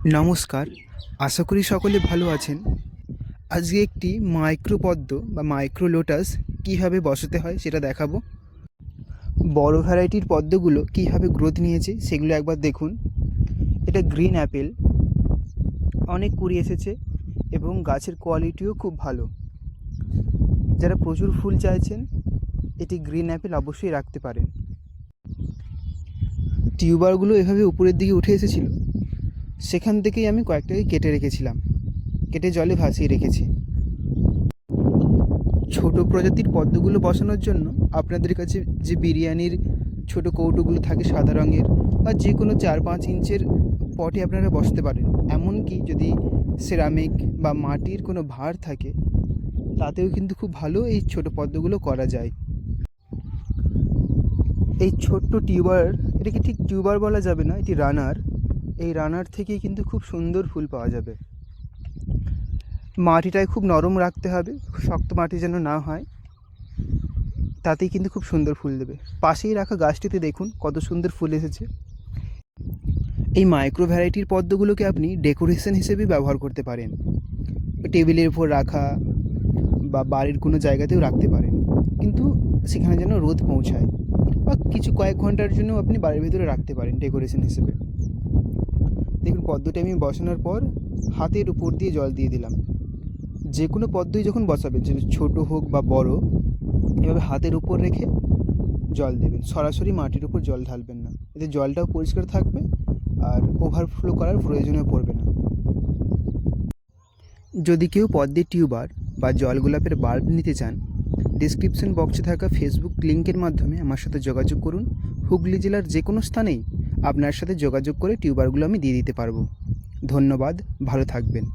নমস্কার, আশা করি সকলে ভালো আছেন। আজকে একটি মাইক্রো পদ্ম বা মাইক্রো লোটাস কীভাবে বসাতে হয় সেটা দেখাবো। বড় ভ্যারাইটির পদ্মগুলো কীভাবে গ্রোথ নিয়েছে সেগুলো একবার দেখুন। এটা গ্রিন অ্যাপেল, অনেক কুড়ি এসেছে এবং গাছের কোয়ালিটিও খুব ভালো। যারা প্রচুর ফুল চাইছেন এটি গ্রিন অ্যাপেল অবশ্যই রাখতে পারেন। টিউবারগুলো এভাবে উপরের দিকে উঠে এসেছিল, সেখান থেকেই আমি কয়েকটাকে কেটে রেখেছিলাম, কেটে জলে ভাসিয়ে রেখেছি। ছোট প্রজাতির পদ্মগুলো বসানোর জন্য আপনাদের কাছে যে বিরিয়ানির ছোট কৌটোগুলো থাকে সাদা রঙের, বা যে কোনো 4-5 ইঞ্চের পটে আপনারা বসাতে পারেন। এমনকি যদি সিরামিক বা মাটির কোনো ভাঁড় থাকে তাতেও কিন্তু খুব ভালো এই ছোট পদ্মগুলো করা যায়। এই ছোট্ট টিউবার, এটাকে ঠিক টিউবার বলা যাবে না, এটি রানার। এই রানার থেকেই কিন্তু খুব সুন্দর ফুল পাওয়া যাবে। মাটিটায় খুব নরম রাখতে হবে, শক্ত মাটি যেন না হয়, তাতেই কিন্তু খুব সুন্দর ফুল দেবে। পাশেই রাখা গাছটিতে দেখুন কত সুন্দর ফুল এসেছে। এই মাইক্রো ভ্যারাইটির পদ্মগুলোকে আপনি ডেকোরেশন হিসেবে ব্যবহার করতে পারেন, টেবিলের উপর রাখা বা বাড়ির কোনো জায়গাতেও রাখতে পারেন, কিন্তু সেখানে যেন রোদ পৌঁছায়, বা কিছু কয়েক ঘন্টার জন্য আপনি বাড়ির ভিতরে রাখতে পারেন ডেকোরেশন হিসেবে। দেখুন পদ্মটি আমি বসানোর পর হাতের উপর দিয়ে জল দিয়ে দিলাম। যে কোনো পদ্মই যখন বসাবেন, সেটা ছোটো হোক বা বড়, এভাবে হাতের উপর রেখে জল দেবেন, সরাসরি মাটির উপর জল ঢালবেন না, এতে জলটাও পরিষ্কার থাকবে আর ওভারফ্লো করার প্রয়োজনও পড়বে না। যদি কেউ পদ্মের টিউবার বা জল গোলাপের বাল্ব নিতে চান, ডিসক্রিপশন বক্সে থাকা ফেসবুক লিঙ্কের মাধ্যমে আমার সাথে যোগাযোগ করুন। হুগলি জেলার যে কোনো স্থানেই আপনার সাথে যোগাযোগ করে টিউবারগুলো আমি দিয়ে দিতে পারবো। ধন্যবাদ, ভালো থাকবেন।